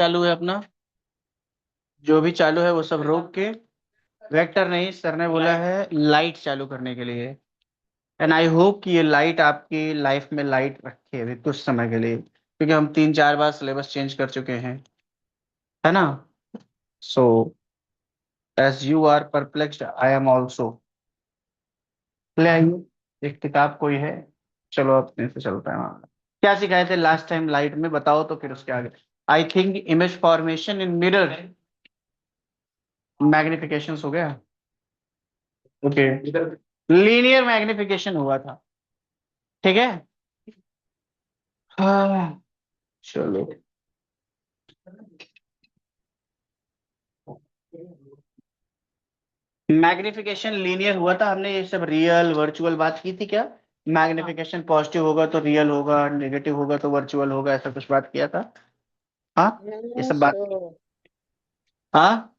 चालू है अपना, जो भी चालू है वो सब रोक के, वेक्टर नहीं सर ने बोला है लाइट चालू करने के लिए। एंड आई होप कि ये लाइट आपकी लाइफ में लाइट रखे अभी कुछ समय के लिए, क्योंकि हम 3-4 बार सिलेबस चेंज कर चुके हैं, है ना। So as you are perplexed I am also. ले आइए एक किताब कोई है, चलो अपने से चलता है वहां। क्या सिखाए थे लास्ट टाइम लाइट में, बताओ तो फिर उसके आगे। I think image formation in mirror, magnification हो गया। ओके, लीनियर मैग्निफिकेशन हुआ था, ठीक है। हाँ, चलो। मैग्निफिकेशन लीनियर हुआ था, हमने ये सब रियल वर्चुअल बात की थी क्या। मैग्निफिकेशन पॉजिटिव होगा तो रियल होगा, नेगेटिव होगा तो वर्चुअल होगा, ऐसा कुछ बात किया था। हाँ, ये सब बात। हाँ,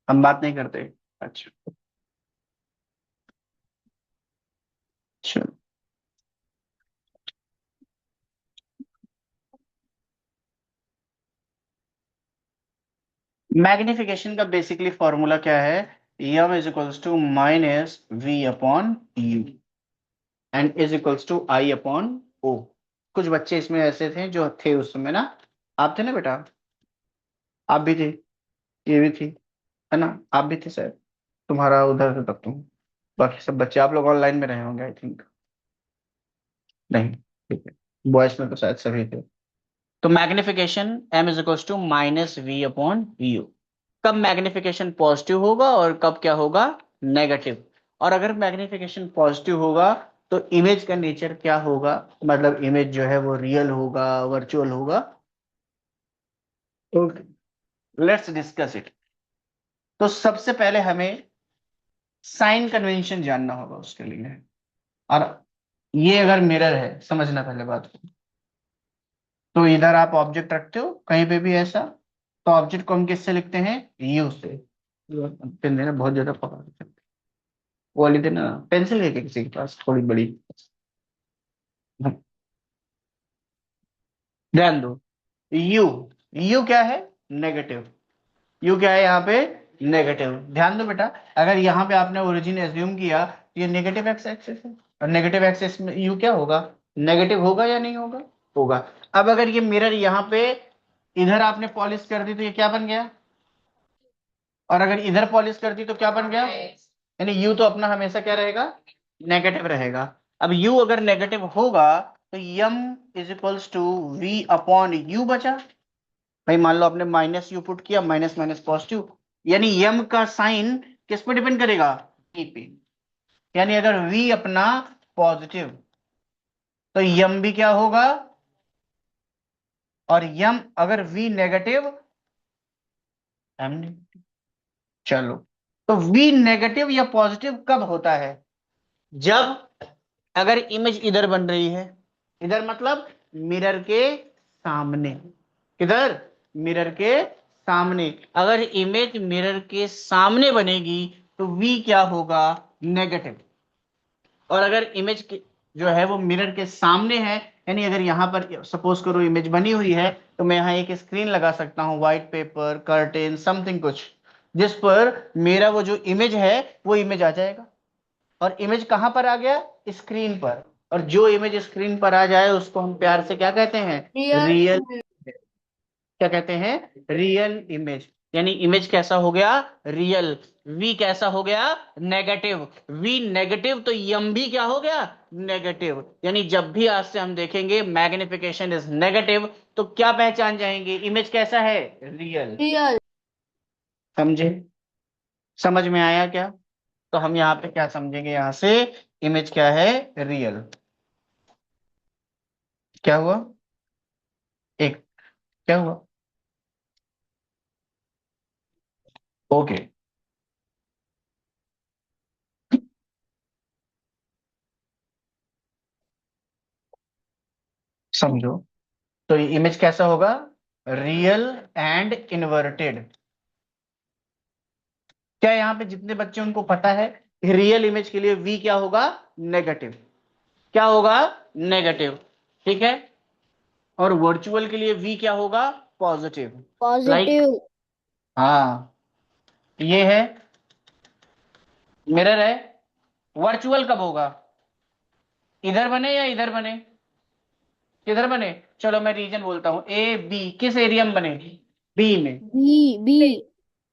हम बात नहीं करते। अच्छा, चलो। मैग्निफिकेशन का बेसिकली फॉर्मूला क्या है, M is equals to minus V upon U and is equals to I upon O. कुछ बच्चे इसमें ऐसे थे जो थे उस समय ना, आप थे ना बेटा, आप भी थे, ये भी थी, है ना, आप भी थे सर। तुम्हारा उधर से तब तुम, बाकी सब बच्चे आप लोग ऑनलाइन में रहे होंगे आई थिंक। नहीं, ठीक है, बॉयज में तो शायद सभी थे। तो magnification M is equals to minus V upon U. कब मैग्निफिकेशन पॉजिटिव होगा और कब क्या होगा, नेगेटिव। और अगर मैग्निफिकेशन पॉजिटिव होगा तो इमेज का नेचर क्या होगा, मतलब इमेज जो है वो रियल होगा, वर्चुअल होगा। Okay, let's discuss it. तो सबसे पहले हमें साइन कन्वेंशन जानना होगा उसके लिए। और ये अगर मिरर है, समझना पहले बात को। तो इधर आप ऑब्जेक्ट रखते हो कहीं पे भी ऐसा, तो ऑब्जेक्ट को हम किससे लिखते हैं, यू से। पेन देना बहुत ज्यादा पकड़, वो वाली देना, पेंसिल है क्या किसी के पास थोड़ी बड़ी। ध्यान दो, यू, यू क्या है, नेगेटिव। यू क्या है यहाँ पे, नेगेटिव। ध्यान दो बेटा, अगर यहाँ पे आपने ओरिजिन एज्यूम किया तो ये नेगेटिव एक्स एक्सिस है, और नेगेटिव एक्सिस में यू क्या होगा, नेगेटिव होगा या नहीं होगा, होगा। अब अगर ये मिरर यहाँ पे इधर आपने पॉलिश कर दी तो ये क्या बन गया, और अगर इधर पॉलिश कर दी तो क्या बन गया, यानी यू तो अपना हमेशा क्या रहेगा, नेगेटिव रहेगा। अब यू अगर नेगेटिव होगा तो M is equals to V upon U बचा। भाई मान लो आपने माइनस यू पुट किया, माइनस माइनस पॉजिटिव, यानी यम का साइन किस पे डिपेंड करेगा, ई पे। यानी अगर वी अपना पॉजिटिव तो यम भी क्या होगा, और यम अगर वी नेगेटिव, एम नेगेटिव। चलो, तो वी नेगेटिव या पॉजिटिव कब होता है, जब अगर इमेज इधर बन रही है, इधर मतलब मिरर के सामने, किधर, मिरर के सामने। अगर इमेज मिरर के सामने बनेगी तो वी क्या होगा, नेगेटिव। और अगर इमेज जो है वो मिरर के सामने है, यानी अगर यहाँ पर सपोज करो इमेज बनी हुई है, तो मैं यहाँ एक स्क्रीन लगा सकता हूँ, व्हाइट पेपर, कर्टेन, समथिंग कुछ, जिस पर मेरा वो जो इमेज है वो इमेज आ जाएगा। और इमेज कहां पर आ गया, स्क्रीन पर। और जो इमेज स्क्रीन पर आ जाए उसको हम प्यार से क्या कहते हैं, रियल रियल। इमेज। क्या कहते हैं, रियल इमेज। यानी इमेज कैसा हो गया, रियल। वी कैसा हो गया, नेगेटिव। वी नेगेटिव तो यम भी क्या हो गया, नेगेटिव। यानी जब भी आज से हम देखेंगे मैग्निफिकेशन इज नेगेटिव, तो क्या पहचान जाएंगे, इमेज कैसा है, रियल। रियल। समझे, समझ में आया क्या। तो हम यहाँ पे क्या समझेंगे, यहाँ से इमेज क्या है, रियल। क्या हुआ, एक, क्या हुआ, ओके, समझो। तो ये इमेज कैसा होगा, रियल एंड इन्वर्टेड। क्या यहाँ पे जितने बच्चे उनको पता है, रियल इमेज के लिए वी क्या होगा, नेगेटिव। क्या होगा, नेगेटिव, ठीक है। और वर्चुअल के लिए v क्या होगा? पॉजिटिव। Like, positive. हाँ, ये है मिरर है। वर्चुअल कब होगा? इधर बने या इधर बने? किधर बने? चलो मैं रीजन बोलता हूँ, ए बी, किस एरिया में बने? बी में। B B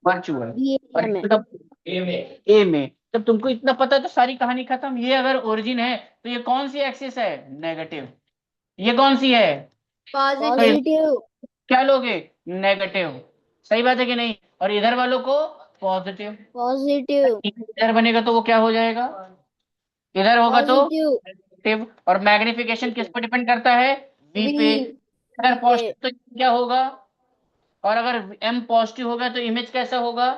virtual. बी और एरिया में। तब ए में, ए में जब तुमको इतना पता है तो सारी कहानी खत्म। ये अगर ओरिजिन है तो ये कौन सी एक्सिस है? नेगेटिव। ये कौन सी है? तो पॉजिटिव। पॉजिटिव। क्या लोगे? नेगेटिव। सही बात है कि नहीं? और इधर वालों को पॉजिटिव। पॉजिटिव। इधर बनेगा तो वो क्या हो जाएगा? इधर होगा तो पॉजिटिव। नेगेटिव। और मैग्निफिकेशन किस पे डिपेंड करता है? वी वी पे। वी अगर पे। पॉजिटिव तो क्या होगा? और अगर एम पॉजिटिव होगा तो इमेज कैसा होगा?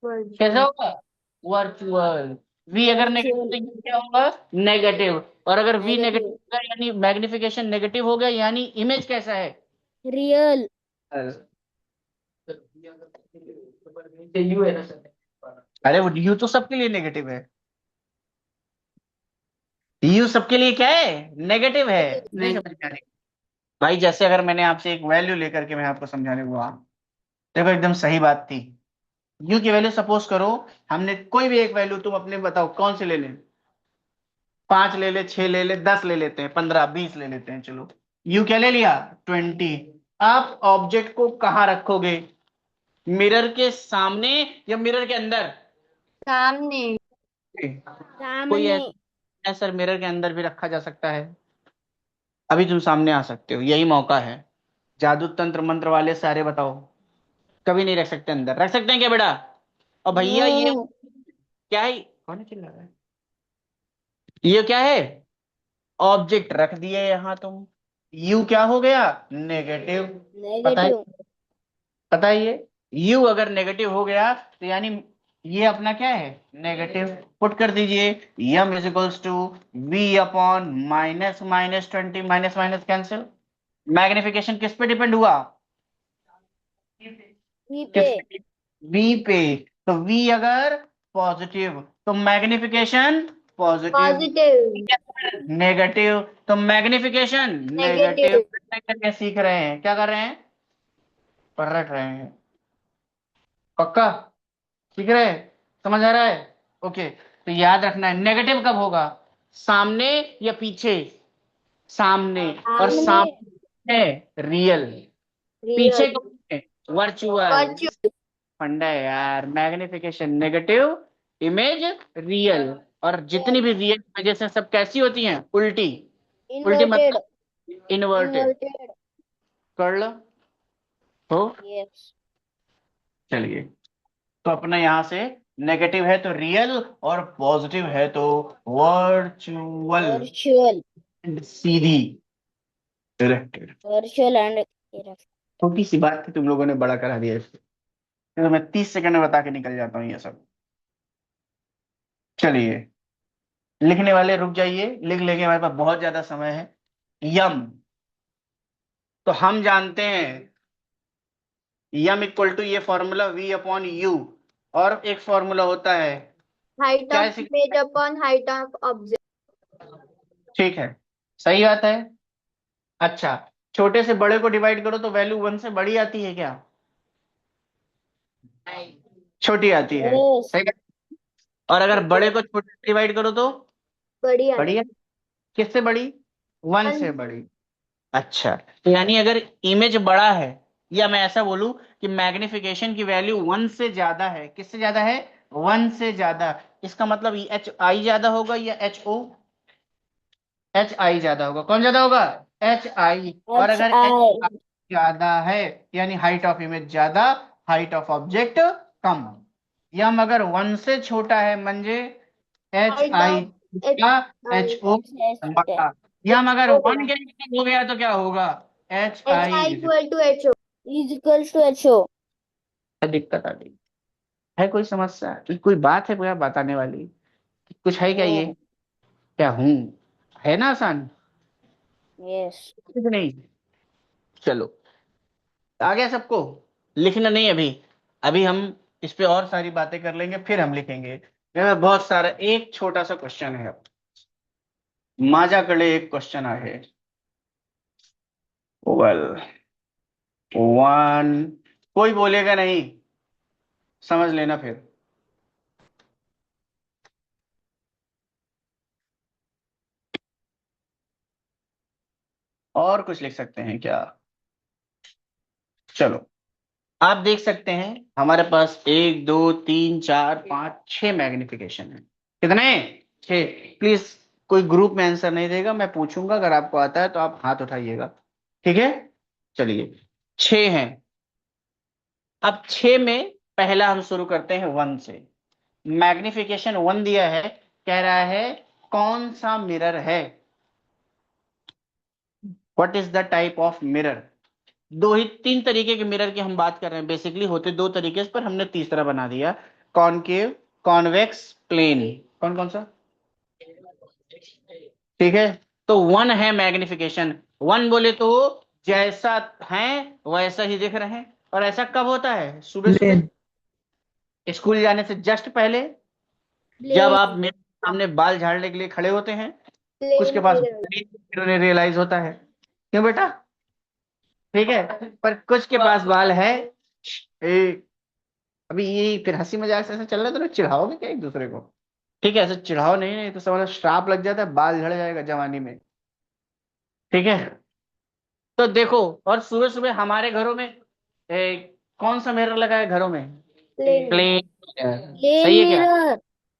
कैसा वर्चुअल। होगा? वर्चुअल। वी अगर नेगेटिव वर्चुअल। तो ये क्या होगा? नेगेटिव। और अगर वी नेगेटिव नेगेटिव। होगा यानी मैग्निफिकेशन नेगेटिव हो गया, यानी इमेज कैसा है? रियल। यू है ना सर? अरे वो यू तो सबके लिए नेगेटिव है। यू सबके लिए क्या है? नेगेटिव है। नहीं समझ में आ रही? भाई जैसे अगर मैंने आपसे एक वैल्यू लेकर के मैं आपको समझाने को कहा, देखो एकदम सही बात थी। यू की वैल्यू सपोज करो, हमने कोई भी एक वैल्यू, तुम अपने बताओ कौन से ले लें? 5 ले ले, 6 ले ले, 10 ले लेते हैं, 15, 20 ले लेते हैं, चलो। यू क्या ले लिया? 20। आप ऑब्जेक्ट को कहाँ रखोगे? मिरर के सामने या मिरर के अंदर? सामने। कोई सामने। ऐसा सर, मिरर के अंदर भी रखा जा सकता है। अभी तुम सामने आ सकते हो, यही मौका है। जादू तंत्र मंत्र वाले सारे बताओ। कभी नहीं रख सकते अंदर, रख सकते हैं क्या बेटा? और भैया ये नो। क्या है? कौन चिल्ला रहा है? ये क्या है? ऑब्जेक्ट रख दिए यहां तुम। यू क्या हो गया? नेगेटिव। पता है? नेगेटिव। पता है ये? यू अगर नेगेटिव हो गया तो यानी ये अपना क्या है? नेगेटिव। पुट कर दीजिए, M is equals to V upon minus minus 20, minus minus cancel. Magnification किस पे डिपेंड हुआ? वी पे। किस पे? वी पे। तो वी अगर पॉजिटिव तो मैग्निफिकेशन पॉजिटिव। पॉजिटिव। नेगेटिव तो मैग्निफिकेशन नेगेटिव। नेगेटिव। करके सीख रहे हैं, क्या कर रहे हैं? पलट रहे हैं। पक्का? सीख रहे हैं? समझ आ रहा है? ओके। तो याद रखना है, नेगेटिव कब होगा? सामने या पीछे? सामने। और सामने। सामने है रियल, रियल। पीछे कौन है? वर्चुअल। वर्चुअल। फंडा है यार, मैग्निफिकेशन नेगेटिव, इमेज रियल। और जितनी भी रियल इमेजेस हैं सब कैसी होती हैं? उल्टी। उल्टी इन्वर्टेड। मतलब इनवर्टेड। इन्वर्टेड। कर लो। हो। यस। चलिए, तो अपना यहां से नेगेटिव है तो रियल, और पॉजिटिव है तो virtual. Virtual. And Sidhi directed. Virtual and. छोटी सी बात थी, तुम लोगों ने बड़ा करा दिया इसको। तो मैं 30 सेकंड में बता के निकल जाता हूँ ये सब। चलिए, लिखने वाले रुक जाइए, लिख लेंगे, हमारे पास बहुत ज्यादा समय है। यम, तो हम जानते हैं यम इक्वल टू ये फॉर्मूला वी अपॉन यू। और एक फॉर्मूला होता है, हाइट क्या ऑफ है image upon height of object. ठीक है, सही बात है। अच्छा, छोटे से बड़े को डिवाइड करो तो वैल्यू 1 से बड़ी आती है क्या? छोटी आती है। यस। सही है। और अगर ठीक बड़े है। को छोटे से डिवाइड करो तो? बढ़िया। बड़ी है। किससे बड़ी? 1 वन। से बड़ी। अच्छा, तो यानी अगर इमेज बड़ा है, या मैं ऐसा बोलूं कि मैग्निफिकेशन की वैल्यू 1 से ज्यादा है, किससे ज्यादा है? 1 से ज्यादा। इसका मतलब एच आई ज्यादा होगा या एच ओ? एच आई ज्यादा होगा। कौन ज्यादा होगा? H I. और एच अगर एच आई। ज्यादा है यानी हाइट ऑफ इमेज ज्यादा, हाइट ऑफ ऑब्जेक्ट कम। यम अगर 1 से छोटा है म्हणजे H height I of H छोटा, I. H O H H. बड़ा। यम एच अगर ओ 1 बड़ा। के नीचे हो गया तो क्या होगा? H H I I. Equal to H O. Is equals to H O. दिक्कत आ गई है? कोई समस्या, कोई बात है कोई बताने वाली? कुछ है क्या नो। ये? क्या हूं? है ना आसान? यस। कुछ नहीं। चलो, आ गया सबको? लिखना नहीं अभी। अभी हम इस पे और सारी बातें कर लेंगे, फिर हम लिखेंगे। मेरे पास बहुत सारा, एक छोटा सा क्वेश्चन है। माझ्याकडे एक क्वेश्चन आहे। वेल, वन, कोई बोलेगा नहीं, समझ लेना फिर। और कुछ लिख सकते हैं क्या? चलो, आप देख सकते हैं हमारे पास 1 2 3 4 5 6 मैग्निफिकेशन है। कितने? 6। प्लीज कोई ग्रुप में आंसर नहीं देगा, मैं पूछूंगा, अगर आपको आता है तो आप हाथ उठाइएगा। ठीक है, चलिए, 6 हैं। अब 6 में पहला हम शुरू करते हैं 1 से। मैग्निफिकेशन 1 दिया है, कह रहा है कौन सा मिरर है, what is the type of mirror. दो ही तीन तरीके के मिरर की हम बात कर रहे हैं, बेसिकली होते दो तरीके से, पर हमने तीसरा बना दिया, कॉनकेव, कॉन्वेक्स, प्लेन। कौन कौन सा? ठीक है, तो 1 है मैग्निफिकेशन। 1 बोले तो जैसा है वैसा ही दिख रहे हैं। और ऐसा कब होता है? सुबह सुबह, प्लेन। स्कूल जाने से जस्ट पहले, जब प्लेन आप मेरे सामने बाल झाड़ने के लिए खड़े होते हैं, कुछ के प्लेन पास मिरर। रियलाइज होता है। क्यों बेटा? ठीक है, पर कुछ के पास बाल है। ए, अभी ये फिर हंसी मजाक से ऐसा चल रहा है, तो ना चिढ़ाओगे क्या एक दूसरे को? ठीक है, ऐसे चिढ़ाओ नहीं, नहीं तो समझ श्राप लग जाता है, बाल झड़ जाएगा जवानी में। ठीक है, तो देखो, और सुबह सुबह हमारे घरों में कौन सा मिरर लगा है घरों में? Plane plane mirror. प्लेन सही है क्या? मिरर।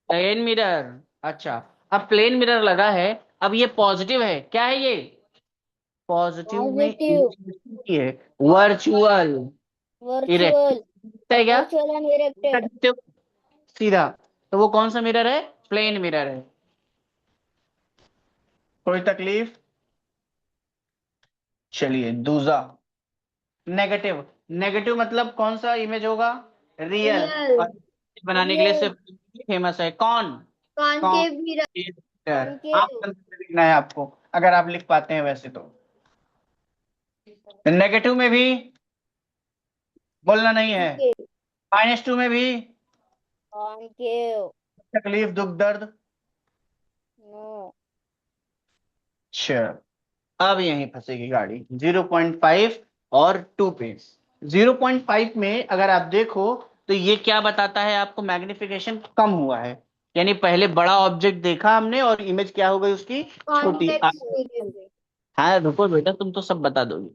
Plane mirror. अच्छा, अब प्लेन मिरर लगा है, अब ये पॉजिटिव है, क्या है ये? पॉजिटिव में पॉजिटिव। है, वर्चुअल, वर्चुअल। इरेक्ट है क्या? Virtual and erected. सीधा। तो वो कौन सा मिरर है? प्लेन मिरर है। कोई तकलीफ? चलिए, दूसरा, नेगेटिव। नेगेटिव मतलब कौन सा इमेज होगा? रियल। रियल और बनाने के लिए रियल सिर्फ फेमस है कौन? कौन? कॉनकेव मिरर आप कॉनकेव। लिखना है आपको, अगर आप लिख पाते हैं वैसे तो। नेगेटिव में भी बोलना नहीं है, कॉनकेव -2 में भी कॉनकेव। तकलीफ, दुख, दर्द। नो। अच्छा, अब यहीं फंसेगी गाड़ी 0.5 और 2 पे। 0.5 में अगर आप देखो तो ये क्या बताता है आपको? मैग्निफिकेशन कम हुआ है, यानी पहले बड़ा ऑब्जेक्ट देखा हमने और इमेज क्या हो गई उसकी? छोटी। कॉन्वेक्स मिरर हाँ रुको बेटा, तुम तो सब बता दोगी।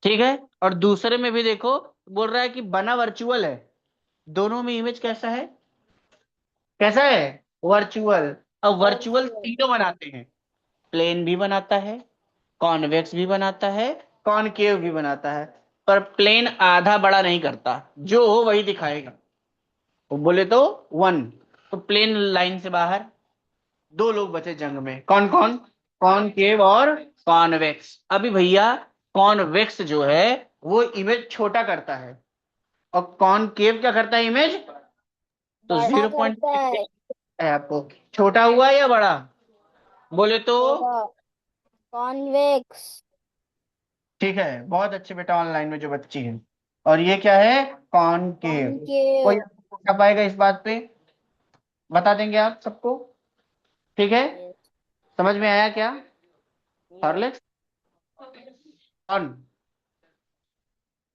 ठीक है, और दूसरे में भी देखो, बोल रहा है कि बना वर्चुअल है। दोनों में इमेज कैसा है? कैसा है? वर्चुअल। अब वर्चुअल वर्चुअल तीनों बनाते हैं, प्लेन भी बनाता है, कॉन्वेक्स भी बनाता है, कॉनकेव भी बनाता है, पर प्लेन आधा बड़ा नहीं करता, जो हो वही दिखाएगा। वो बोले तो 1, तो प्लेन लाइन से बाहर। दो लोग बचे जंग में, कौन कौन? कॉनकेव और कॉन्वेक्स। अभी भैया, कॉन्वेक्स जो है वो इमेज छोटा करता है, और कॉनकेव क्या करता है इमेज? तो बड़ा जीरो पॉइंट करता है। है आपको, छोटा हुआ या बड़ा? बोले तो बड़ा। कॉन्वेक्स। ठीक है, बहुत अच्छे बेटा, ऑनलाइन में जो बच्ची है। और ये क्या है? कॉनकेव। कोई कॉनकेव। बता पाएगा इस बात पे? बता देंगे आप सबको? ठीक है, यस। समझ में आया क्या? यस। हॉर्लिक्स। ऑन।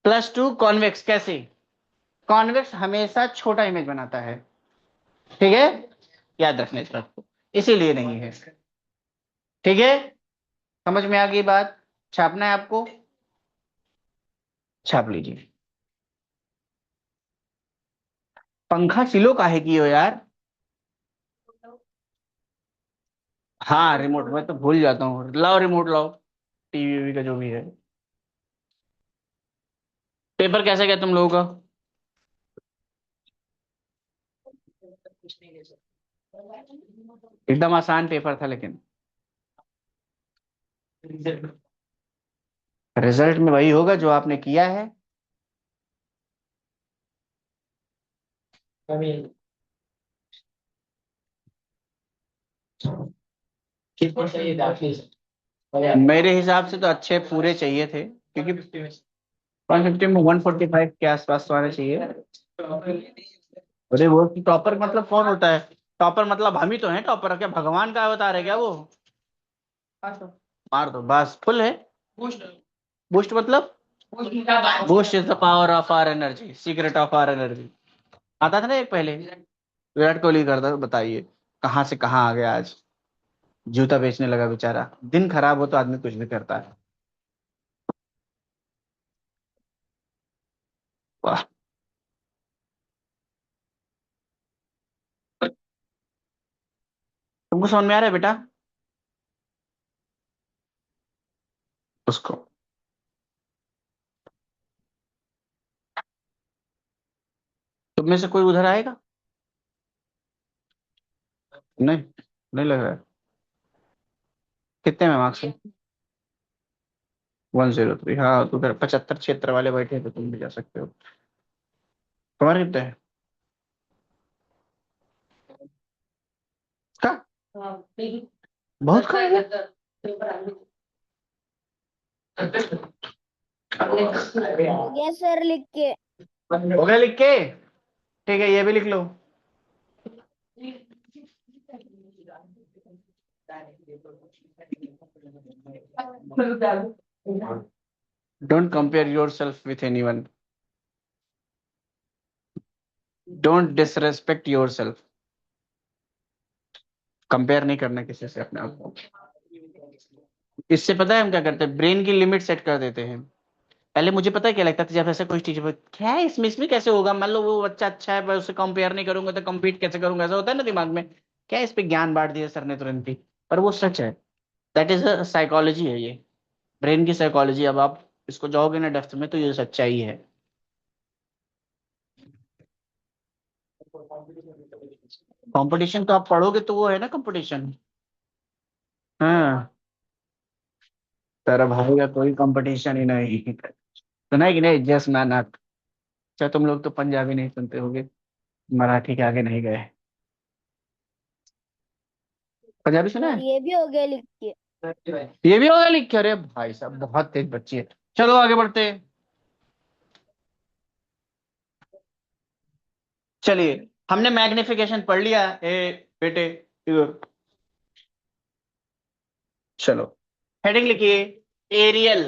+2 कॉन्वेक्स कैसे? कॉन्वेक्स हमेशा छोटा इमेज बनाता है, ठीक है, याद रखना इस बात को, इसीलिए नहीं है। ठीक है, समझ में आ गई बात? छापना है आपको, छाप लीजिए। पंखा किलो काहे की हो यार? हाँ रिमोट, मैं तो भूल जाता हूँ, लाओ रिमोट लाओ, टीवी वीवी का जो भी है। पेपर कैसा गया तुम लोगों का? एकदम आसान पेपर था, लेकिन रिजल्ट में वही होगा जो आपने किया है। मेरे हिसाब से तो अच्छे पूरे चाहिए थे, क्योंकि 150 में 145 के आसपास तो आने चाहिए। अरे वो टॉपर मतलब कौन होता है? टॉपर मतलब हम ही तो हैं टॉपर, क्या भगवान का अवतार है क्या वो? मार दो, बस फुल है। बूस्ट मतलब boost is the power of our energy, secret of our energy. आता था ना एक पहले, विराट कोहली करता। बताइए कहाँ से कहाँ आ गया आज। जूता बेचने लगा बेचारा। दिन खराब हो तो आदमी कुछ भी करता है। वाह। तुमको समझ में आ रहा है बेटा उसको? तुम में से कोई उधर आएगा? नहीं, नहीं लग रहा है। कितने में मार्क्स है? 103। हाँ तो उधर 75 क्षेत्र वाले बैठे हैं, तो तुम भी जा सकते हो। तुम्हारे कितने हैं? का बहुत कम है। हो गया सर लिख के। हो गया लिख के? ठीक है, ये भी लिख लो। Don't compare yourself with anyone. Don't disrespect yourself. Compare नहीं करना किसी से अपने आप को। इससे पता है हम क्या करते हैं? ब्रेन की लिमिट सेट कर देते हैं। पहले मुझे पता है क्या लगता था, जब ऐसा कोई टीचर क्या है इसमें कैसे होगा, मान लो वो बच्चा अच्छा है, मैं उससे कंपेयर नहीं करूंगा तो कम्पीट कैसे करूंगा, ऐसा होता है ना दिमाग में। क्या है, इस पे ज्ञान बांट दिया सर ने तुरंत ही। पर वो सच है। दैट इज अ साइकोलॉजी है ये। ब्रेन की साइकोलॉजी। अब आप इसको जाओगे ना डेप्थ में तो ये सच्चाई है। कंपटीशन तो आप पढ़ोगे तो वो है ना कंपटीशन। हाँ। तेरा भाई का कोई कंपटीशन ही नहीं। सुना है कि नहीं? Just man up. अच्छा तुम लोग तो पंजाबी नहीं सुनते होगे, मराठी के आगे नहीं गए। पंजाबी सुना सर है? ये भी हो गया लिख के। ये भी होगा लिख के? अरे भाई साहब बहुत तेज बच्ची है। चलो आगे बढ़ते हैं। चलिए, हमने मैग्निफिकेशन पढ़ लिया। ए बेटे इधर चलो, हेडिंग लिखिए, aerial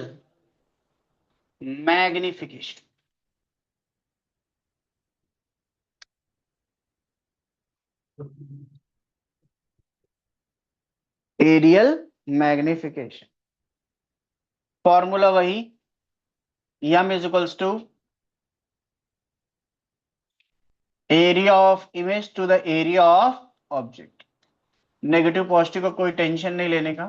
magnification. Aerial magnification formula वही, m is equals to area of image to the area of object. Negative positive का कोई टेंशन नहीं लेने का।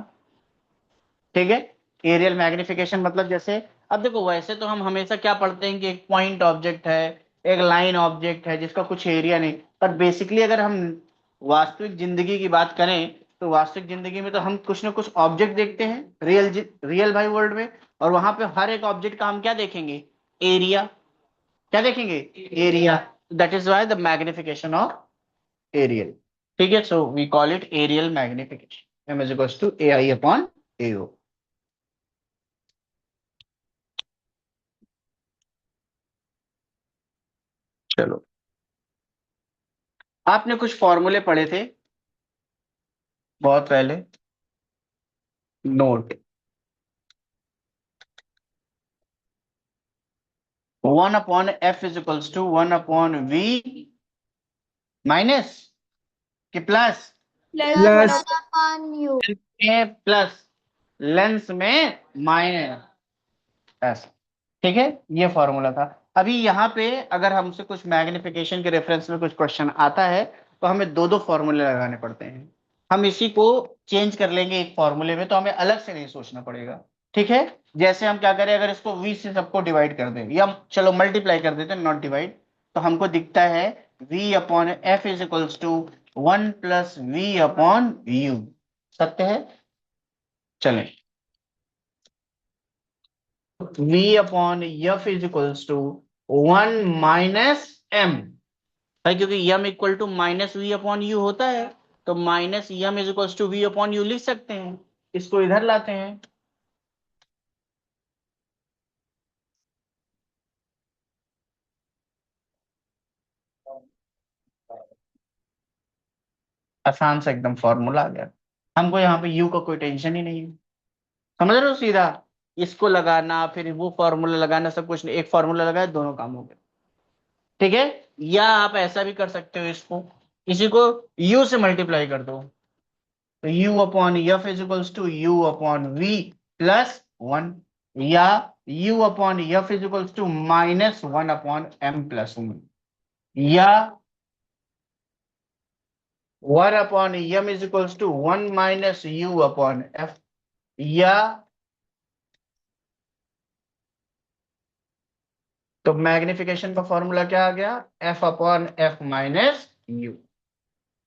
ठीक है। एरियल मैग्निफिकेशन मतलब जैसे, अब देखो वैसे तो हम हमेशा क्या पढ़ते हैं कि एक पॉइंट ऑब्जेक्ट है, एक लाइन ऑब्जेक्ट है जिसका कुछ एरिया नहीं। पर बेसिकली अगर हम वास्तविक जिंदगी की बात करें, तो वास्तविक जिंदगी में तो हम कुछ ना कुछ ऑब्जेक्ट देखते हैं रियल रियल भाई वर्ल्ड में। और वहां पे हर एक ऑब्जेक्ट का हम क्या देखेंगे? एरिया। क्या देखेंगे? Area. That is why the magnification of areal. ठीक है, so we call it areal magnification. M is equals to A I upon A O. चलो, आपने कुछ फॉर्मूले पढ़े थे बहुत पहले। Note, 1/f is equals to 1/v minus कि plus? Plus plus. One upon U. में प्लस, लेंस में माइनस, ऐसा। ठीक है, ये फॉर्मूला था। अभी यहाँ पे अगर हमसे कुछ मैग्निफिकेशन के रेफरेंस में कुछ क्वेश्चन आता है, तो हमें दो दो फॉर्मूले लगाने पड़ते हैं। हम इसी को चेंज कर लेंगे एक फॉर्मूले में, तो हमें अलग से नहीं सोचना पड़ेगा। ठीक है। जैसे हम क्या करें, अगर इसको v से सबको डिवाइड कर दें, या चलो मल्टीप्लाई कर देते हैं, नॉट डिवाइड। तो हमको दिखता है v upon F is equals to 1 + v/u। सत्य है? चलें, v upon F is equals to 1 - m है, क्योंकि m इक्वल टू -v/u होता है। तो -m is equals to v/u लिख सकते हैं। इसको इधर लाते हैं। आसान से एकदम फॉर्मूला आ गया। हमको यहाँ पे u का कोई टेंशन ही नहीं है। समझ रहे हो सीधा? इसको लगाना फिर वो फॉर्मूला लगाना, सब कुछ नहीं, एक फॉर्मूला लगाया, दोनों काम हो गए। ठीक है। या आप ऐसा भी कर सकते हो, इसको इसी को u से मल्टीप्लाई कर दो, तो u upon F is equals to u upon v plus one, या u upon F is equals to minus one upon m plus one, या one upon M is equals to one minus U upon F, या तो magnification का formula क्या आ गया, F upon F minus U.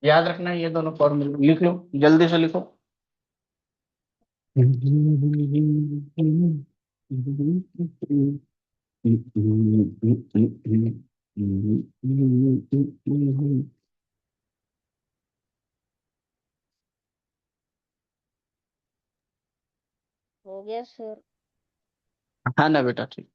याद रखना ये दोनों फॉर्मूला, लिख लो जल्दी से लिखो। हो गया सर। हाँ ना बेटा, ठीक।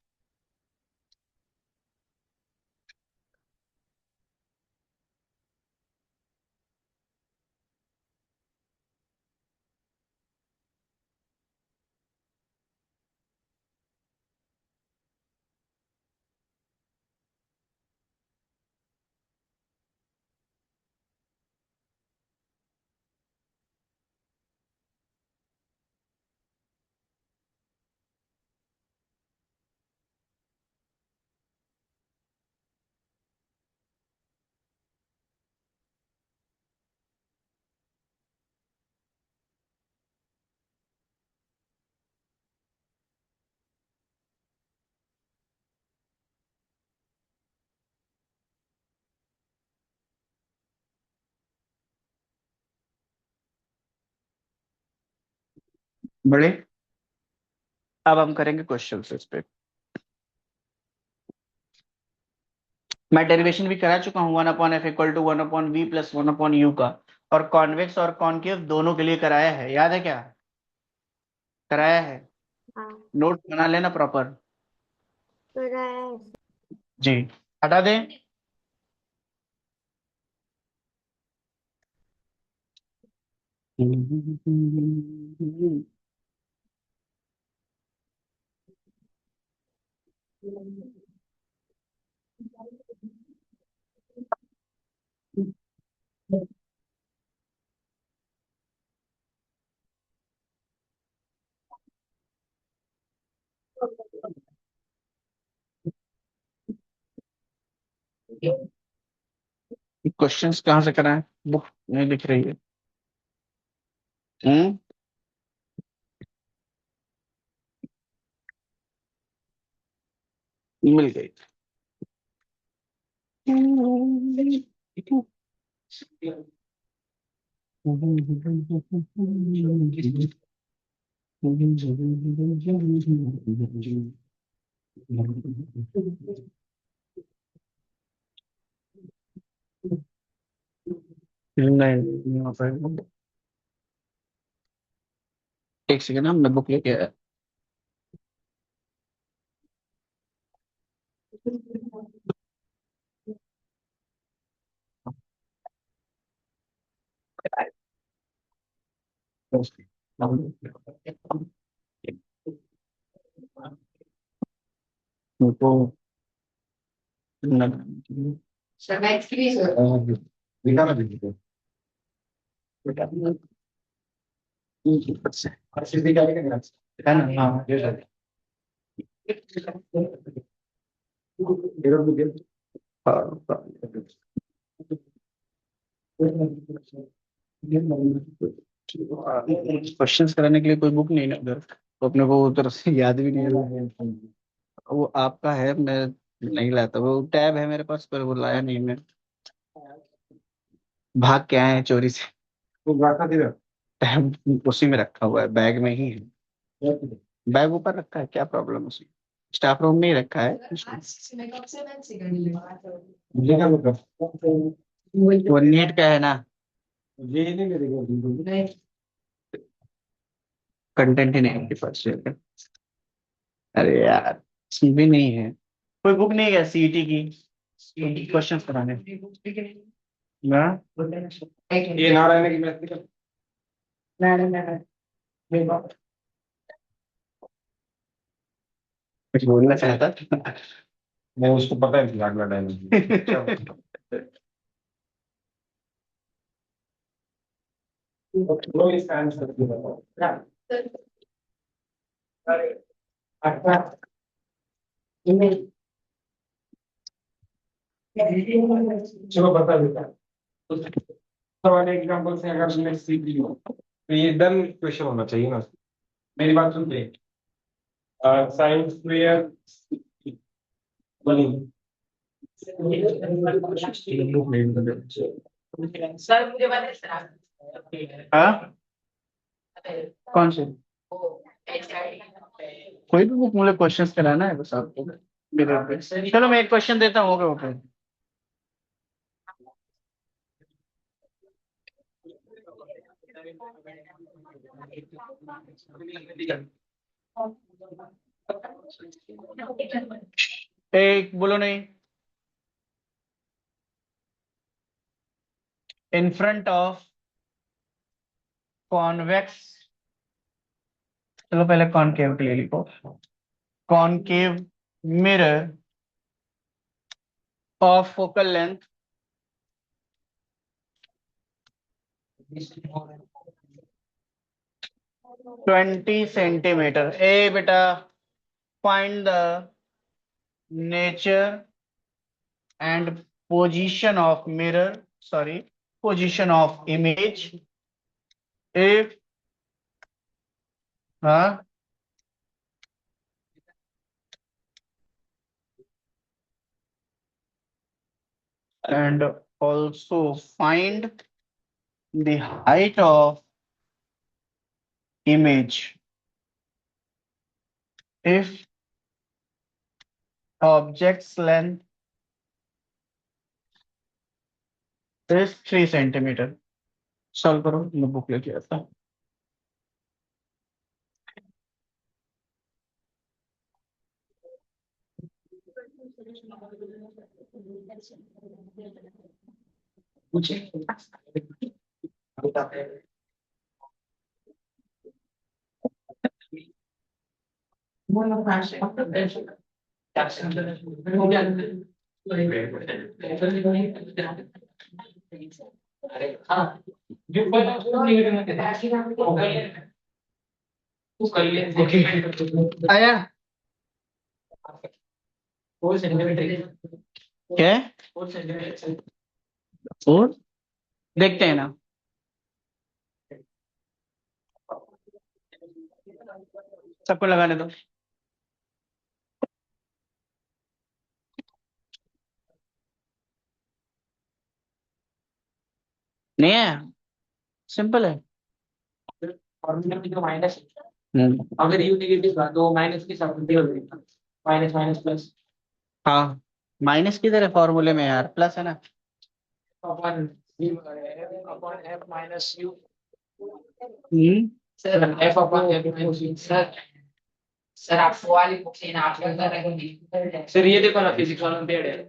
बड़े, अब हम करेंगे क्वेश्चन इस पे। मैं डेरिवेशन भी करा चुका हूँ, one upon f equal to one upon v plus one upon u का, और कॉन्वेक्स और कॉनकेव दोनों के लिए कराया है, याद है क्या, कराया है। हाँ नोट बना लेना प्रॉपर। तो रहा है। जी, हटा दें। क्वेश्चंस कहाँ से कराएं, बुक नहीं दिख रही है। हम्म, मिल गई। नहीं हो पाएगा। एक सेकंड, मैं बुक लेके आया। तो है ना, हाँ क्वेश्चंस कराने के लिए कोई बुक नहीं ना उधर, तो अपने को उधर से याद भी नहीं है। वो आपका है, मैं नहीं लाता, वो टैब है मेरे पास पर वो लाया नहीं मैं, भाग के आए हैं चोरी से। टैब उसी में रखा हुआ है, बैग में ही है। बैग ऊपर रखा है, क्या प्रॉब्लम उसमें, स्टाफ रूम में ही रखा है। वो नीट का है ना, कंटेंट ही नहीं है फर्स्ट ईयर का। अरे यार, इसमें भी नहीं है, कोई बुक नहीं है सीईटी की क्वेश्चन कराने ना। ये नारायण की मैथ कुछ बोलना चाहता। नहीं, उसको पता है कि अगला डायलॉग। नो इसका आंसर बताओ। चलो बता देता हूँ। वाले एग्जाम्पल से अगर तुमने सीख ली हो तो ये डन क्वेश्चन होना चाहिए ना। मेरी बात सुनते साइंस स्क्वायर बनी। सर मुझे बता सर। हाँ, कौन से? कोई भी बुक मुझे क्वेश्चंस कराना है बस आपको मेरे पे। चलो मैं एक क्वेश्चन देता हूँ, ओके ओके। एक बोलो नहीं। इन फ्रंट ऑफ कॉन्वेक्स, चलो पहले कॉनकेव के लिए लिखो। Concave mirror of focal length 20 centimetre. ए बेटा, find the nature and position of mirror, sorry, position of image if, हाँ, and also find the height of image if object's length is 3 centimetre. Solve करो, मैं book लेके आता हूँ। आया क्या? 4, देखते हैं ना। सबको लगाने दो। नहीं है, सिंपल है। फॉर्मूला में जो माइनस, अगर यू नेगेटिव था तो माइनस की साइड हो जाएगा। Minus minus plus. हाँ, माइनस किधर है फॉर्मूले में यार, प्लस है ना। Upon upon F minus U. Sir F upon F minus U. Sir sir आपको वाली बुक से ना आप कर रहे। सर ये देखो ना, फिजिक्स वाला पेड़ है।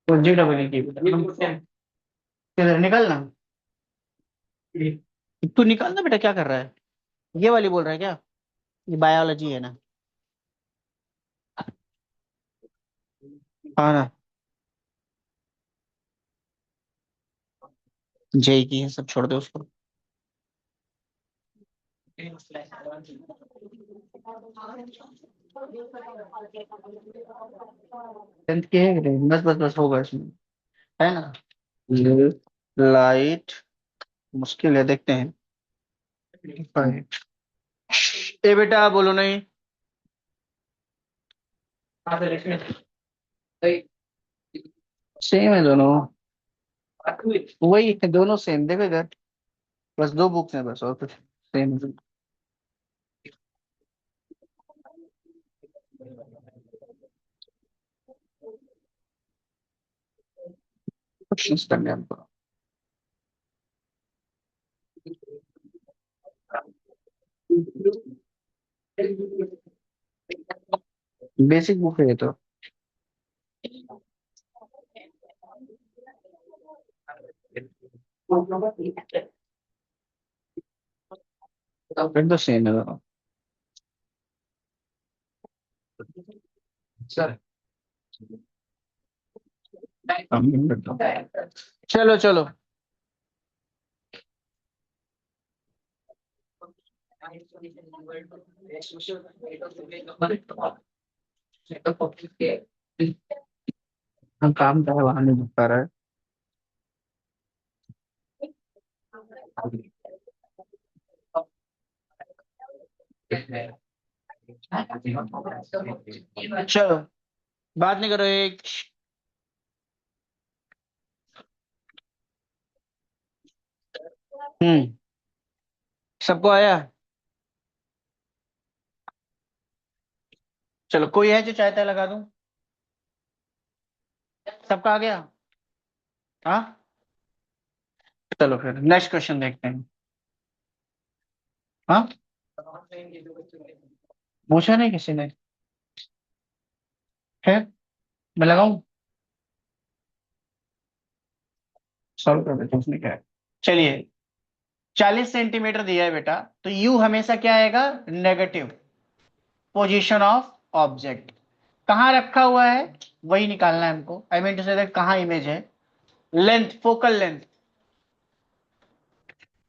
तो जी डबल की किधर निकलना। तू निकालना बेटा, क्या कर रहा है? ये वाली बोल रहा है क्या? ये बायोलॉजी है ना। हाँ ना, जेई की है, सब छोड़ दो उसको। 10th की है कि नहीं? बस बस बस होगा इसमें, है ना। लाइट मुश्किल है, देखते हैं। Five. ए बेटा बोलो नहीं। सेम है दोनों, वही है, दोनों सेम। देखो इधर, बस दो बुक्स हैं बस, और कुछ सेम है। क्वेश्चंस करने हैं हमको। बेसिक बुक है ये तो। फिर तो सेम है दोनों। चलो चलो। हम काम करवाने नहीं पा रहा है। चलो, बात नहीं करो एक। हम्म। सबको आया? चलो, कोई है जो चाहता है लगा दूं? सबका आ गया? हाँ, चलो फिर नेक्स्ट क्वेश्चन देखते हैं। हाँ, पूछा नहीं किसी ने? है, मैं लगाऊं? सॉल्व कर देते हैं, उसमें क्या है। चलिए, 40 सेंटीमीटर दिया है बेटा, तो यू हमेशा क्या आएगा? नेगेटिव। पोजीशन ऑफ ऑब्जेक्ट कहाँ रखा हुआ है, वही निकालना है हमको। आई मीन टू से कहाँ इमेज है। लेंथ, फोकल लेंथ,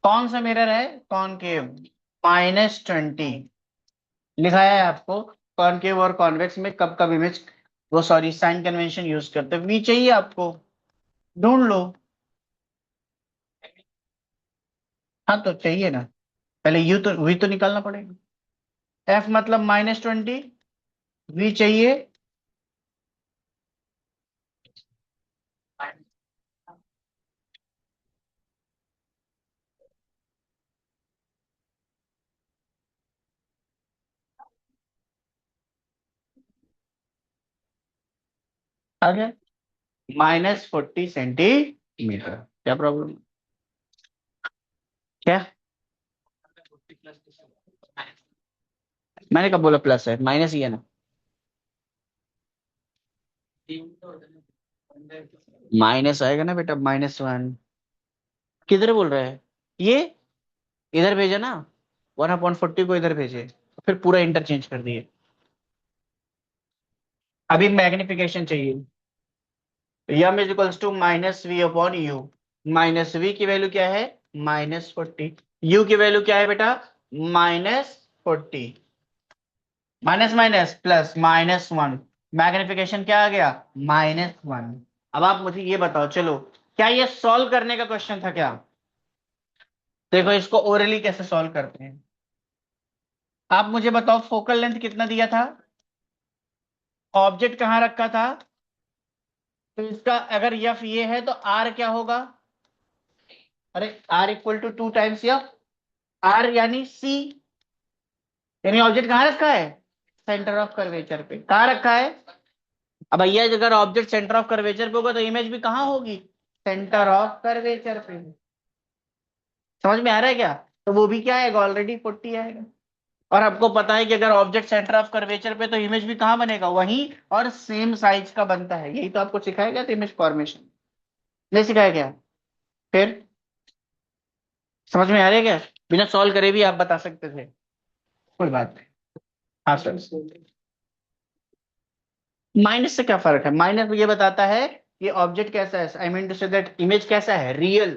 कौन सा मिरर है? कॉनकेव। -20 लिखा है आपको। कॉनकेव और कॉन्वेक्स में कब कब इमेज, वो सॉरी साइन कन्वेंशन यूज करते हैं। वी चाहिए आपको, ढूंढ लो। हाँ तो चाहिए ना, पहले यू तो वी तो निकालना पड़ेगा। एफ मतलब -20, वी चाहिए। आ गया, -40 सेंटीमीटर। क्या प्रॉब्लम? क्या? मैंने कब बोला प्लस है? माइनस ही है ना। माइनस आएगा ना बेटा, -1। किधर बोल रहा है ये? इधर भेजा ना, 1/40 को इधर भेजे, फिर पूरा इंटरचेंज कर दिए। अभी मैग्निफिकेशन चाहिए। M is equals to -v/u। Minus V की वैल्यू क्या है? -40। यू की वैल्यू क्या है बेटा? -40। Minus minus plus -1। मैग्निफिकेशन क्या आ गया? -1। अब आप मुझे ये बताओ, चलो, क्या ये सॉल्व करने का क्वेश्चन था क्या? देखो, इसको ओरली कैसे सॉल्व करते हैं। आप मुझे बताओ, फोकल लेंथ कितना दिया था, ऑब्जेक्ट कहाँ रखा था, तो इसका अगर यफ ये है तो आर क्या होगा? अरे, r equal to 2 times f. R यानी सी, यानी ऑब्जेक्ट कहाँ रखा है? सेंटर ऑफ कर्वेचर पे। कहाँ रखा है? अब भैया, अगर ऑब्जेक्ट सेंटर ऑफ कर्वेचर पे होगा तो इमेज भी कहाँ होगी? सेंटर ऑफ कर्वेचर पे। समझ में आ रहा है क्या? तो वो भी क्या आएगा? ऑलरेडी 40 आएगा। और आपको पता है कि अगर ऑब्जेक्ट सेंटर ऑफ कर्वेचर पे, तो इमेज भी कहाँ बनेगा? वहीं, और सेम साइज का बनता है। यही तो आपको सिखाया गया था इमेज फॉर्मेशन, नहीं सिखाया गया? फिर समझ में आ रहा है क्या? बिना सॉल्व करे भी आप बता सकते थे, कोई बात नहीं। हाँ सर। माइनस से क्या फर्क है? माइनस ये बताता है कि ऑब्जेक्ट कैसा है, I mean to say that image कैसा है, रियल।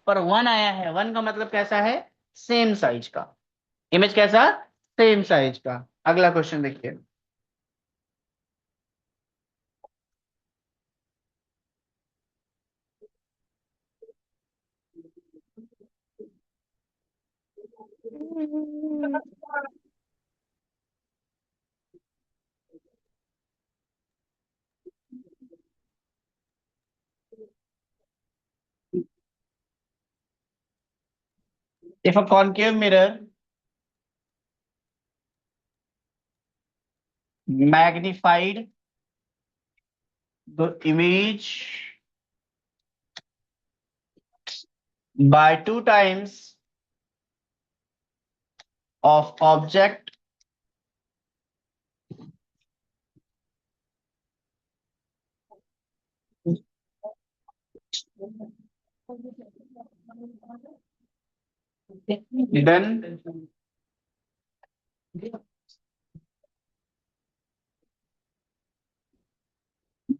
पर 1 आया है, 1 का मतलब कैसा है? सेम साइज का। इमेज कैसा? सेम साइज का। अगला क्वेश्चन देखिए। If a concave mirror magnified the image by 2 times of object, then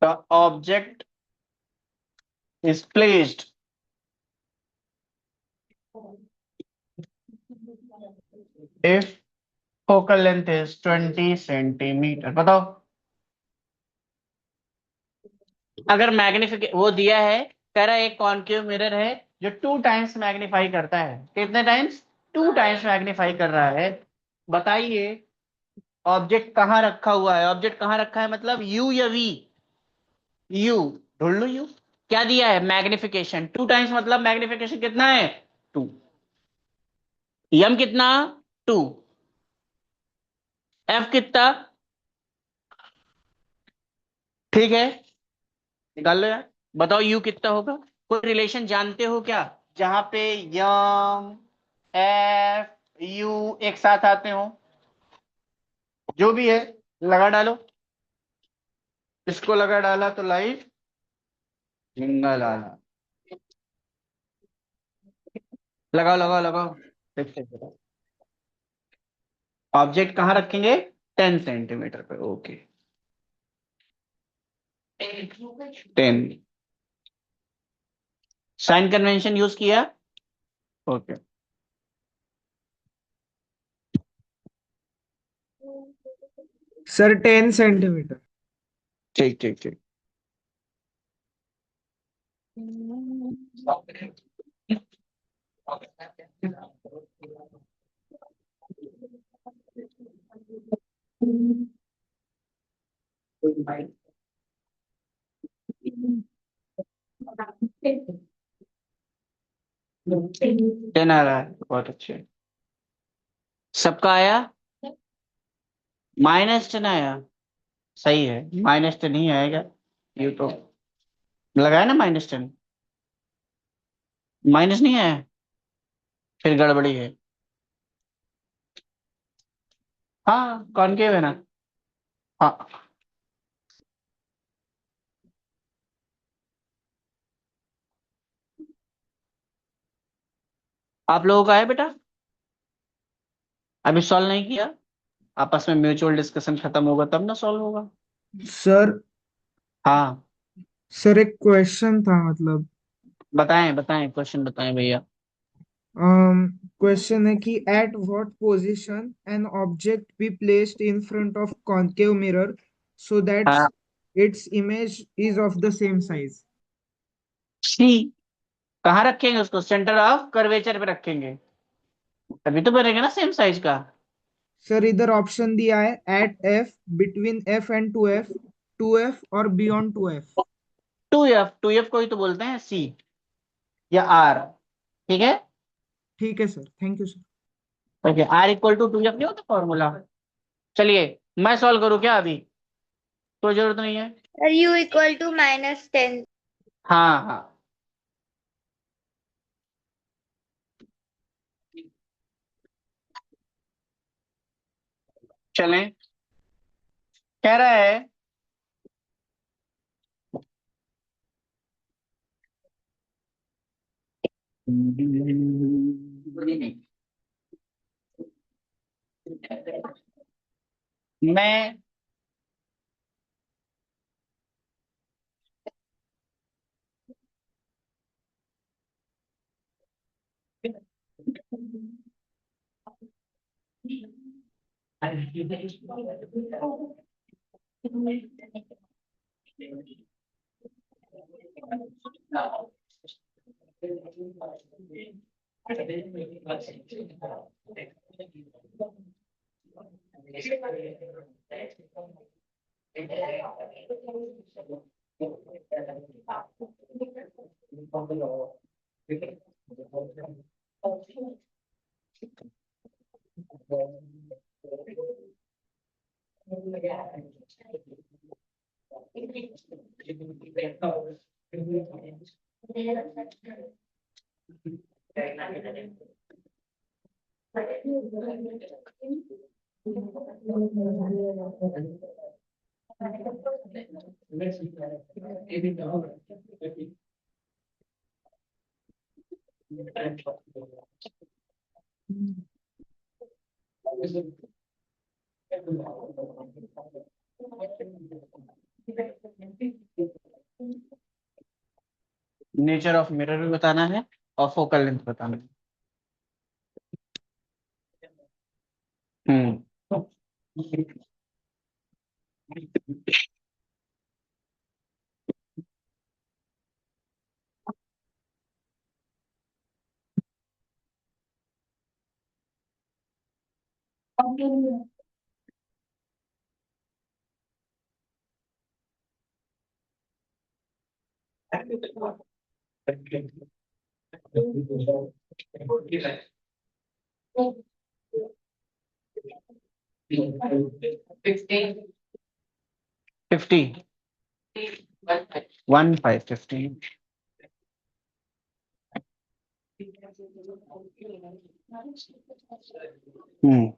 The object is placed if focal length is 20 centimetre. बताओ, अगर मैग्निफिक वो दिया है, कह रहा है एक कॉन्केव मिरर है जो 2 टाइम्स मैग्नीफाई करता है। कितने टाइम्स? 2 टाइम्स मैग्नीफाई कर रहा है। बताइए ऑब्जेक्ट कहाँ रखा हुआ है? ऑब्जेक्ट कहाँ रखा है मतलब यू या वी? यू। ढूंढ लो यू। क्या दिया है? मैग्निफिकेशन 2 टाइम्स, मतलब मैग्निफिकेशन कितना है? 2। यम कितना? 2। एफ कितना? ठीक है, निकाल लो यार। बताओ यू कितना होगा? कोई रिलेशन जानते हो क्या जहां पे यम, एफ, यू एक साथ आते हो? जो भी है लगा डालो। इसको लगा डाला तो लाइफ जिंगल आला। लगाओ लगाओ लगाओ। देखते हैं। ऑब्जेक्ट कहाँ रखेंगे? 10 सेंटीमीटर पे। ओके, 10। साइन कन्वेंशन यूज किया। Okay, sir 10 centimetre. ठीक ठीक ठीक। टेन आ रहा है, बहुत अच्छे। सबका आया? -10 आया। सही है, -10 ही आएगा। ये तो लगाया ना -10। माइनस नहीं आया, फिर गड़बड़ी है। हाँ कॉनकेव है ना। हाँ, आप लोगों का है बेटा? अभी सॉल्व नहीं किया? आपस में म्यूचुअल डिस्कशन खत्म होगा तब ना सॉल्व होगा। सर हाँ, सर एक क्वेश्चन था, मतलब बताएं बताएं, क्वेश्चन बताएं भैया। क्वेश्चन है कि at what position an object be placed in front of concave mirror so that हाँ, it's image is of the same size. C. कहाँ रखेंगे उसको? सेंटर ऑफ कर्वेचर पे रखेंगे, तभी तो बनेगा ना सेम साइज का। सर इधर ऑप्शन दिया है at f, between f and 2F, 2F और बियॉन्ड 2F। 2F, 2F को ही तो बोलते हैं सी या आर। ठीक है। ठीक है sir, thank you sir. Okay, R = 2F नहीं होता फॉर्मूला? चलिए, मैं सॉल्व करूँ क्या अभी? कोई जरूरत नहीं है। Sir u equal to -10। हाँ हाँ, चलें। कह रहा है मैं नेचर ऑफ मिरर भी बताना है और फोकल लेंथ बताना है। हम्म 50 15 हम्म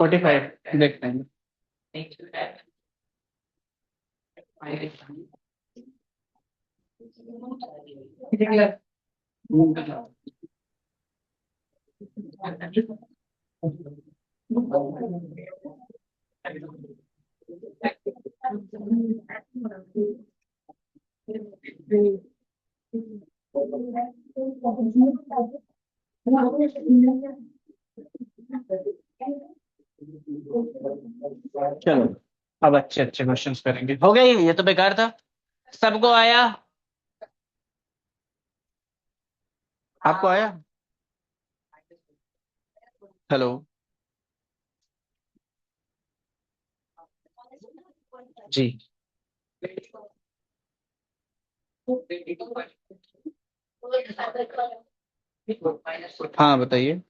फोर्टी फाइव देखते हैं। चलो अब अच्छे अच्छे क्वेश्चंस करेंगे। हो गया, ये तो बेकार था। सबको आया? आपको आया? हेलो? जी हाँ बताइए।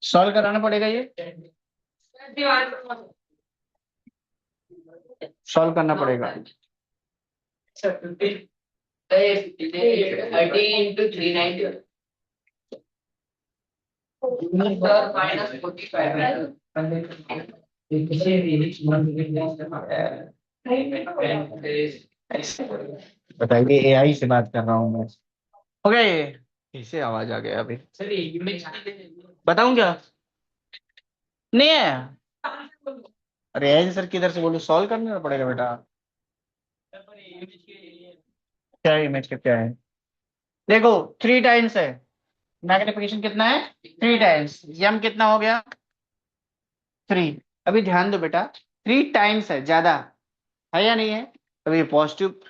सॉल्व कराना पड़ेगा, ये सॉल्व करना पड़ेगा। 30 बताइए, एआई से बात कर रहा हूँ मैं। हो गया ये? इसे आवाज आ गया अभी। बताऊं क्या? नहीं है? अरे आंसर किधर से बोलूं, सॉल्व करना पड़ेगा बेटा। क्या इमेज का क्या है? देखो 3 टाइम्स है, मैग्निफिकेशन कितना है? 3 टाइम्स। यम कितना हो गया? 3। अभी ध्यान दो बेटा, 3 टाइम्स है, ज्यादा है या नहीं है? अभी पॉजिटिव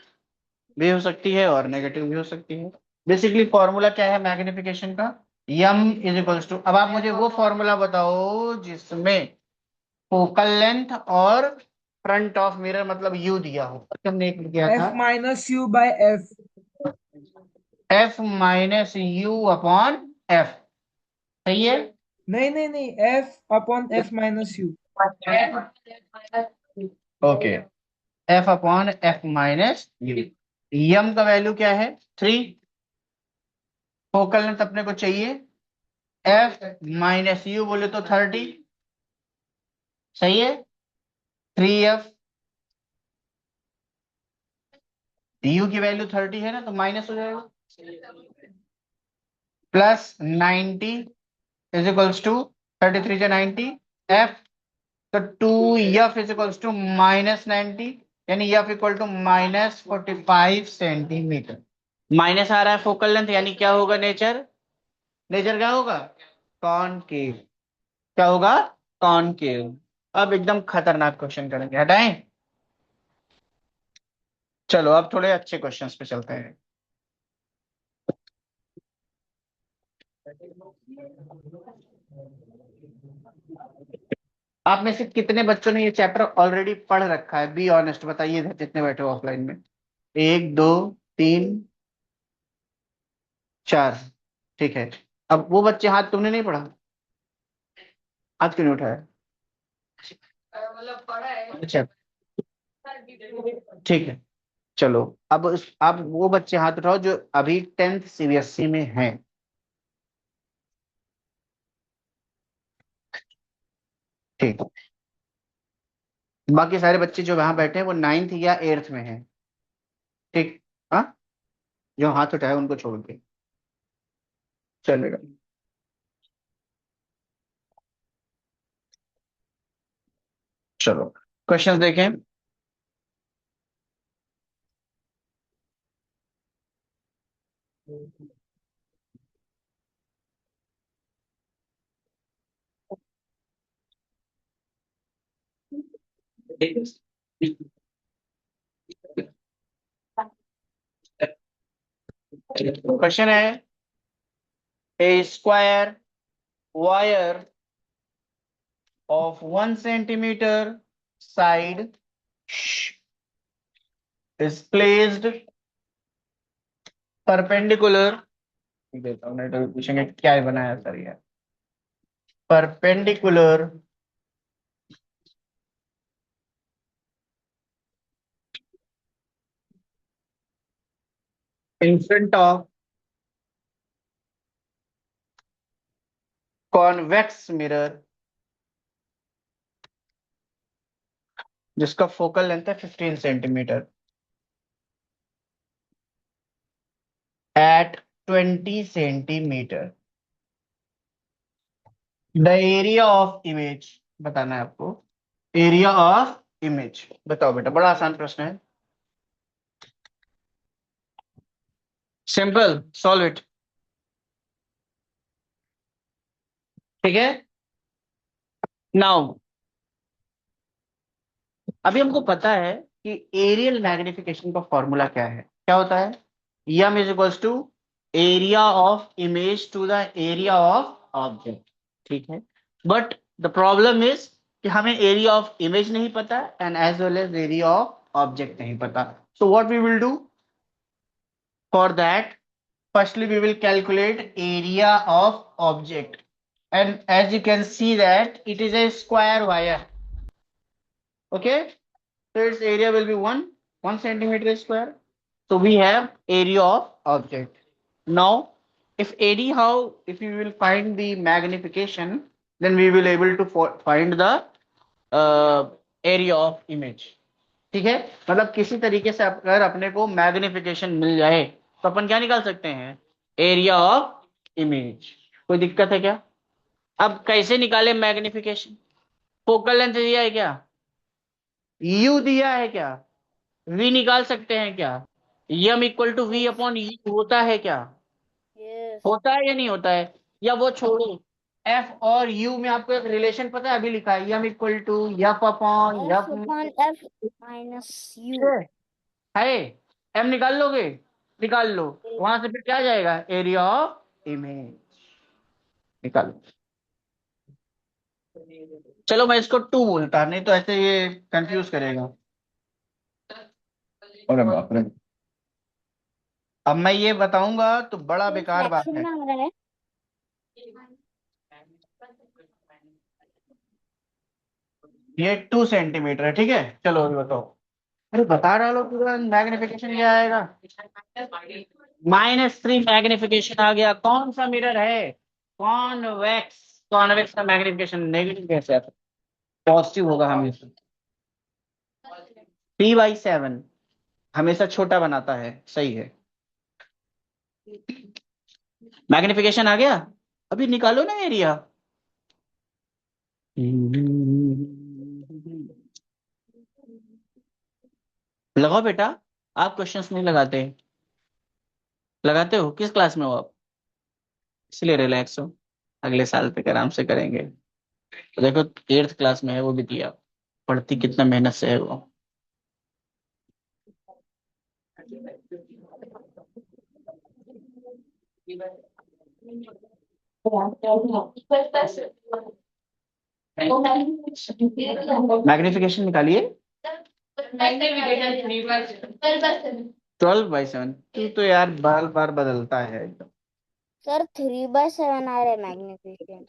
भी हो सकती है और नेगेटिव भी हो सकती है। बेसिकली फॉर्मूला क्या है मैग्निफिकेशन का? यम इज इक्वल्स टू, अब आप मुझे वो फॉर्मूला बताओ जिसमें फोकल लेंथ और फ्रंट ऑफ मिरर मतलब यू दिया हो। हमने एक किया था, F minus U by F. F minus U upon F. सही है? नहीं नहीं नहीं, F upon F minus U. Okay, F upon F minus U. M का वैल्यू क्या है? 3। फोकल लेंथ अपने को चाहिए, एफ माइनस यू बोले तो 30। सही है? 3f, यू की वैल्यू 30 है ना, तो माइनस हो जाएगा। प्लस 90 इज इक्वल्स टू 33 जा 90 एफ, तो 2f इज इक्वल्स टू -90, यानी F equal to -45 centimetre. Minus आ रहा है फोकल लेंथ, यानी क्या होगा नेचर? नेचर क्या होगा? कॉनकेव। क्या होगा? कॉनकेव। अब एकदम खतरनाक क्वेश्चन करेंगे, हटाएं। चलो अब थोड़े अच्छे क्वेश्चंस पे चलते हैं। आप में से कितने बच्चों ने ये चैप्टर ऑलरेडी पढ़ रखा है? बी ऑनेस्ट बताइए इधर जितने बैठे हो ऑफलाइन में। 1 2 3 4, ठीक है। अब वो बच्चे, हाथ तुमने नहीं पढ़ा, हाथ क्यों नहीं उठाया? अच्छा ठीक है, चलो। अब वो बच्चे हाथ उठाओ जो अभी 10th सीबीएसई में हैं। ठीक, बाकी सारे बच्चे जो वहां बैठे हैं वो 9th या 8th में हैं। ठीक, हाँ, जो हाथ उठाए उनको छोड़ के चलेगा। चलो क्वेश्चंस देखें। क्वेश्चन है, ए square wire of 1 centimeter side is placed perpendicular, देता हूँ नहीं तो पूछेंगे क्या बनाया सर ये, perpendicular in front of convex mirror जिसका फोकल लेंथ है 15 centimetre at 20 centimetre. The area of image बताना है आपको, एरिया ऑफ इमेज बताओ बेटा, बड़ा आसान प्रश्न है, सिंपल, सॉल्व इट। ठीक है, नाउ अभी हमको पता है कि एरियल मैग्निफिकेशन का फॉर्मूला क्या है, क्या होता है, M is equals to area of image to the area of object. ठीक है, बट द प्रॉब्लम इज कि हमें एरिया ऑफ इमेज नहीं पता and as well as area of object नहीं पता। So what we will do for that, firstly we will calculate area of object, and as you can see that it is a square wire. Okay, so its area will be 1 centimeter square. So we have area of object. Now, if AD, how, if we will find the magnification, then we will able to find the area of image. ठीक है, मतलब किसी तरीके से अगर अपने को magnification मिल जाए तो अपन क्या निकाल सकते हैं, एरिया ऑफ इमेज। कोई दिक्कत है क्या? अब कैसे निकाले मैग्निफिकेशन, फोकल लेंथ दिया है क्या, यू दिया है क्या, वी निकाल सकते हैं क्या, M equal to V upon U होता है क्या, यस होता है या नहीं होता है, या वो छोड़ो, एफ और यू में आपको एक रिलेशन पता है, अभी लिखा है M equal to F upon F F, upon F minus U है, एम निकाल लोगे, निकाल लो, वहां से फिर क्या आ जाएगा, एरिया ऑफ इमेज निकालो। चलो मैं इसको 2 बोलता, नहीं तो ऐसे ये कंफ्यूज करेगा। अरे बाप रे, अब मैं ये बताऊंगा तो बड़ा बेकार बात फ्रैक्शन है। में आ रहा है। ये 2 सेंटीमीटर है, ठीक है, चलो अभी बताओ। अरे बता डालो पूरा मैग्निफिकेशन क्या आएगा, -3 मैग्निफिकेशन आ गया। कौन सा मिरर है, कॉन्वेक्स, कॉन्वेक्स का मैग्निफिकेशन नेगेटिव कैसे आता है, पॉजिटिव होगा हमेशा, 3/7 हमेशा छोटा बनाता है, सही है। मैग्निफिकेशन आ गया, अभी निकालो ना एरिया। लगाओ बेटा, आप क्वेश्चंस नहीं लगाते, लगाते हो, किस क्लास में हो आप, इसलिए रिलैक्स हो, अगले साल तक आराम से करेंगे। तो देखो 8th क्लास में है वो भी दिया, पढ़ती कितना मेहनत से है वो। मैग्निफिकेशन निकालिए, 12/7, तू तो यार बार बार बदलता है एकदम। सर 3/7 आ रहा है मैग्निफिकेशन।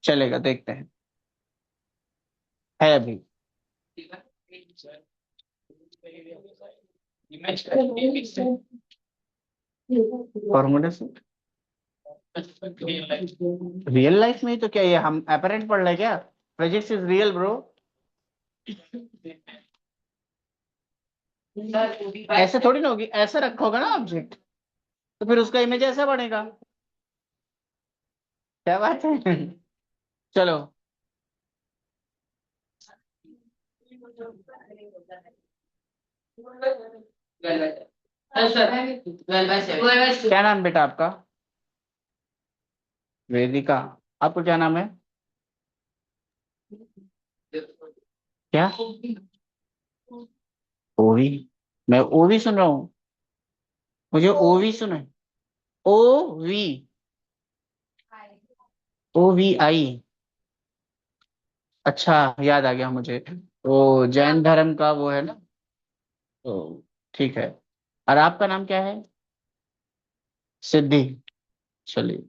चलेगा, देखते हैं। है अभी। फॉर्मूले से रियल लाइफ में ही तो क्या, ये हम अपरेंट पढ़ रहे हैं क्या? Physics is real bro. ऐसे थोड़ी ना होगी, ऐसा रखा होगा ना ऑब्जेक्ट, तो फिर उसका इमेज ऐसा बनेगा। क्या बात है। चलो। क्या नाम बेटा आपका? वेदिका। आपको क्या नाम है? क्या? ओवी। मैं ओवी सुन रहा हूँ। मुझे ओवी सुना। O V. OVI। अच्छा, याद आ गया मुझे। वो जैन धर्म का वो है ना। तो ठीक है। और आपका नाम क्या है? सिद्धि। चलिए।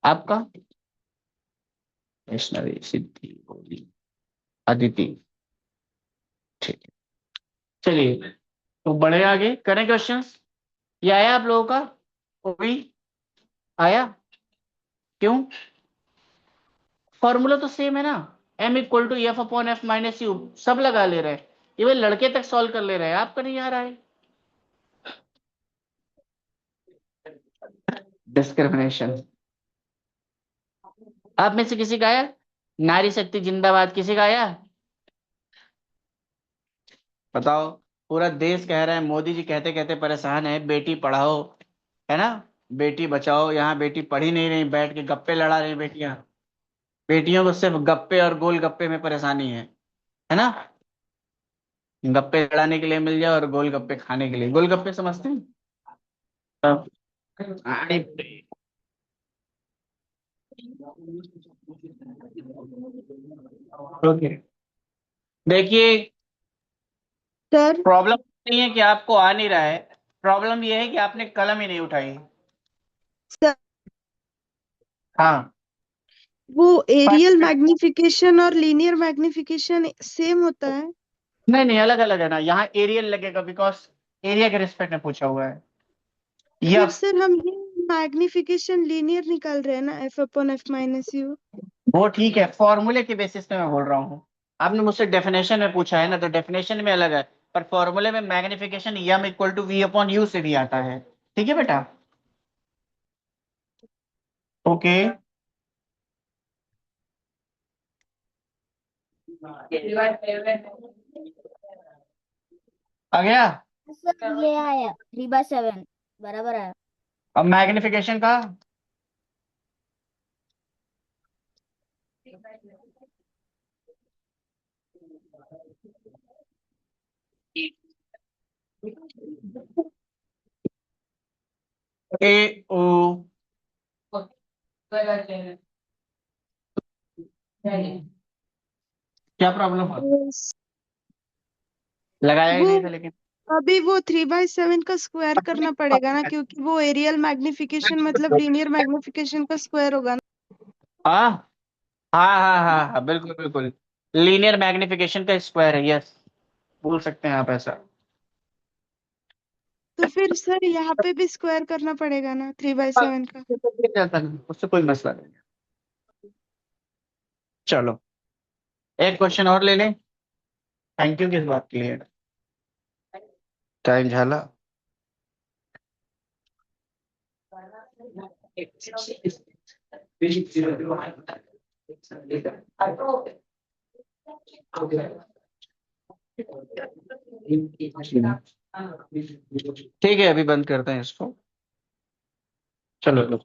आपका? वैष्णवी, सिद्धि, ओवी, अदिति। ठीक है। चलिए, तो बढ़े आगे, करें क्वेश्चंस। ये आया आप लोगों का? ओवी आया? क्यों? फॉर्मूला तो सेम है ना। M = F/F - U। सब लगा ले रहे हैं। इवन लड़के तक सॉल्व कर ले रहे हैं, आपका नहीं आ रहा है। डिस्क्रिमिनेशन। आप में से किसी का आया? नारी शक्ति जिंदाबाद किसी का आया? बताओ। पूरा देश कह रहा है, मोदी जी कहते कहते परेशान है, बेटी पढ़ाओ, है ना, बेटी बचाओ। यहाँ बेटी पढ़ ही नहीं रही, बैठ के गप्पे लड़ा रही बेटियां। बेटियों को सिर्फ गप्पे और गोल गप्पे में परेशानी है ना। गप्पे लड़ाने के लिए मिल जाए और गोल गप्पे खाने के लिए। गोल गप्पे समझते हैं? तब ओके। देखिए, सर प्रॉब्लम नहीं है कि आपको आ नहीं रहा है, प्रॉब्लम यह है कि आपने कलम ही नहीं उठाई। सर हाँ। वो एरियल नहीं मैग्निफिकेशन और लीनियर मैग्निफिकेशन सेम होता है? नहीं, अलग अलग है ना। यहाँ एरियल लगेगा बिकॉज एरिया के रिस्पेक्ट में पूछा हुआ है। या फिर सर हम ये मैग्निफिकेशन लीनियर निकाल रहे हैं ना, F/F - U। वो ठीक है, फॉर्मूले के बेसिस पे मैं बोल रहा हूँ। आपने मुझसे डेफिनेशन में पूछा है ना, तो डेफिनेशन में अलग है। पर फॉर्मूले में मैग्निफिकेशन M = V/U से भी आता है। ठीक है बेटा। ओके। आ गया। सर ये आया 3/7 बराबर आया। अब मैग्निफिकेशन का। AO। क्या प्रॉब्लम है? लगाया ही वो नहीं था लेकिन। अभी वो 3/7 का स्क्वायर करना पड़ेगा ना, क्योंकि वो एरियल मैग्निफिकेशन मतलब लीनियर मैग्निफिकेशन का स्क्वायर होगा ना। हाँ हाँ, बिल्कुल बिल्कुल। लीनियर मैग्निफिकेशन का स्क्वायर है, यस। बोल सकते हैं आप ऐसा। तो फिर सर यहाँ पे भी स्क्वायर करना पड़ेगा ना 3/7 का। चलता नहीं, उससे कोई मसला नहीं है। चलो, एक क्वेश्चन और ले लें। थैंक यू किस बात के लिए? टाइम झाला। ठीक है, अभी बंद करते हैं इसको। चलो लो।